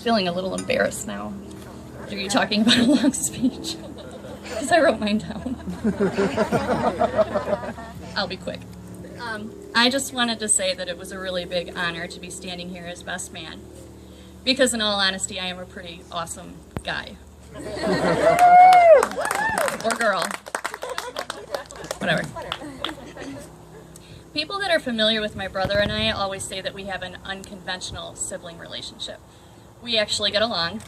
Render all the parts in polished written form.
feeling a little embarrassed now. Are you talking about a long speech? Because I wrote mine down. I'll be quick. I just wanted to say that it was a really big honor to be standing here as best man. Because in all honesty, I am a pretty awesome guy. Or girl. Whatever. People that are familiar with my brother and I always say that we have an unconventional sibling relationship. We actually get along,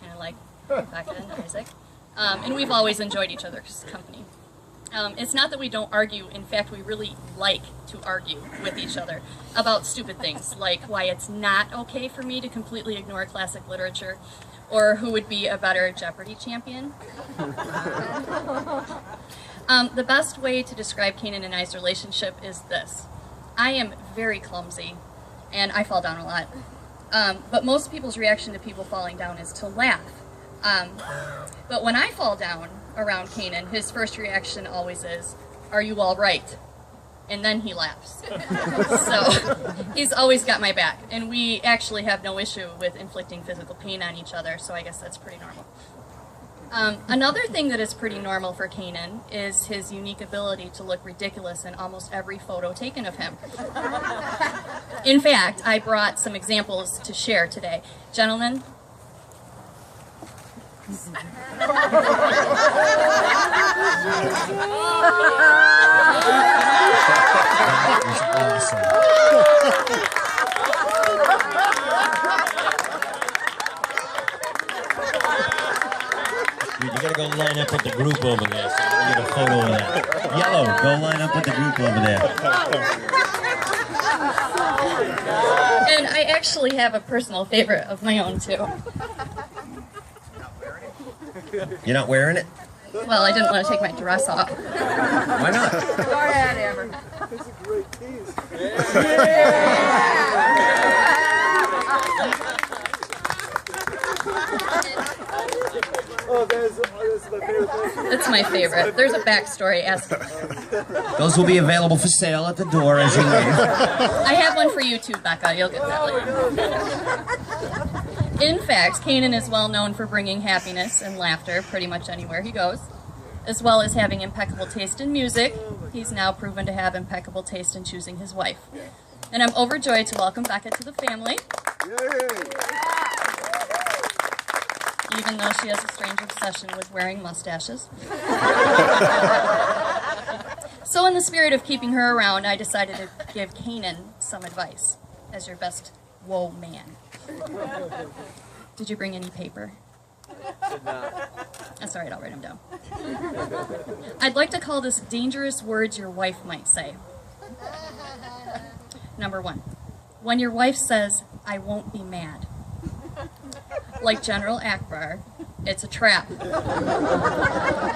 kind of like Becca and Isaac, and we've always enjoyed each other's company. It's not that we don't argue. In fact, we really like to argue with each other about stupid things, like why it's not okay for me to completely ignore classic literature, or who would be a better Jeopardy champion. The best way to describe Kanan and I's relationship is this. I am very clumsy, and I fall down a lot. But most people's reaction to people falling down is to laugh. But when I fall down around Kanan, his first reaction always is, "Are you all right?" And then he laughs. So he's always got my back. And we actually have no issue with inflicting physical pain on each other, so I guess that's pretty normal. Another thing that is pretty normal for Kanan is his unique ability to look ridiculous in almost every photo taken of him. In fact, I brought some examples to share today. Gentlemen. Dude, you gotta go line up with the group over there so we can get a photo of that. Yellow, go line up with the group over there. And I actually have a personal favorite of my own, too. You're not wearing it? Well, I didn't want to take my dress off. Why not? Go ahead, Amber. That's a great tease. Oh, that's my favorite thing. It's my favorite. There's a backstory. Ask. Those will be available for sale at the door as you leave. I have one for you too, Becca. You'll get that later. In fact, Kanan is well known for bringing happiness and laughter pretty much anywhere he goes, as well as having impeccable taste in music. He's now proven to have impeccable taste in choosing his wife. And I'm overjoyed to welcome Becca to the family. Even though she has a strange obsession with wearing mustaches. So in the spirit of keeping her around, I decided to give Kanan some advice as your best whoa man. Did you bring any paper? That's all right, I'll write them down. I'd like to call this dangerous words your wife might say. Number 1, when your wife says, "I won't be mad." Like General Akbar, it's a trap.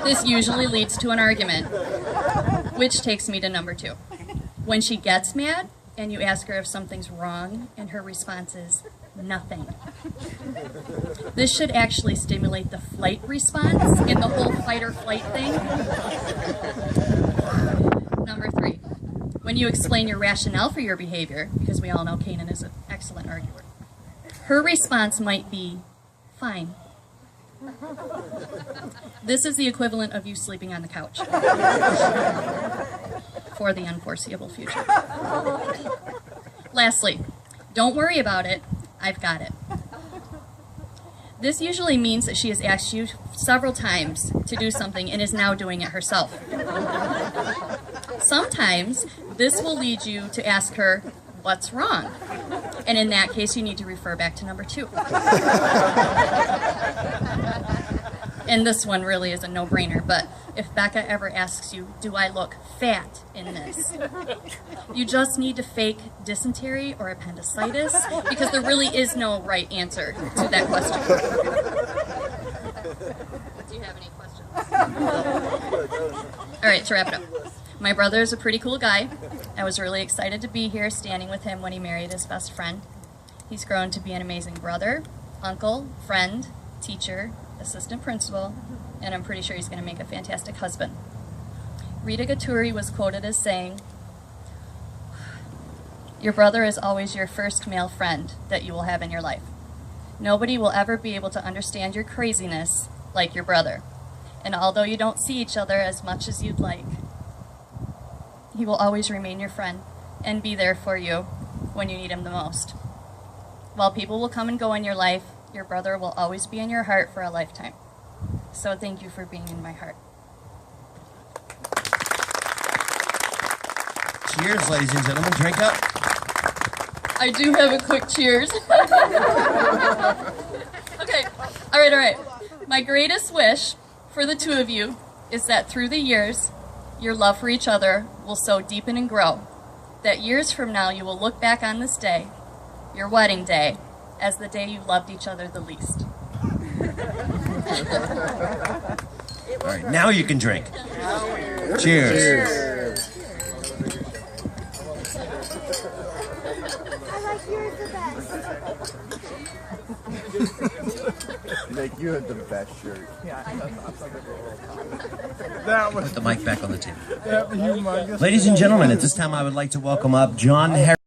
This usually leads to an argument, which takes me to number 2. When she gets mad and you ask her if something's wrong and her response is nothing. This should actually stimulate the flight response in the whole fight or flight thing. Number 3, when you explain your rationale for your behavior, because we all know Kanan is an excellent arguer, her response might be, "Fine." This is the equivalent of you sleeping on the couch for the unforeseeable future. Lastly, don't worry about it, I've got it. This usually means that she has asked you several times to do something and is now doing it herself. Sometimes this will lead you to ask her, "What's wrong?" And in that case, you need to refer back to number 2. And this one really is a no-brainer, but if Becca ever asks you, "Do I look fat in this?" you just need to fake dysentery or appendicitis, because there really is no right answer to that question. Do you have any questions? All right, to wrap it up. My brother is a pretty cool guy. I was really excited to be here standing with him when he married his best friend. He's grown to be an amazing brother, uncle, friend, teacher, assistant principal, and I'm pretty sure he's going to make a fantastic husband. Rita Gaturi was quoted as saying, "Your brother is always your first male friend that you will have in your life. Nobody will ever be able to understand your craziness like your brother. And although you don't see each other as much as you'd like, he will always remain your friend and be there for you when you need him the most. While people will come and go in your life, your brother will always be in your heart for a lifetime. So thank you for being in my heart. Cheers, ladies and gentlemen. Drink up. I do have a quick cheers. Okay, all right. My greatest wish for the two of you is that through the years, your love for each other will so deepen and grow that years from now you will look back on this day, your wedding day, as the day you loved each other the least. All right, now you can drink. Cheers. I like yours the best. Like, you had the best shirt. Put the mic back on the table. That was humongous. Ladies and gentlemen, at this time I would like to welcome up John Harris.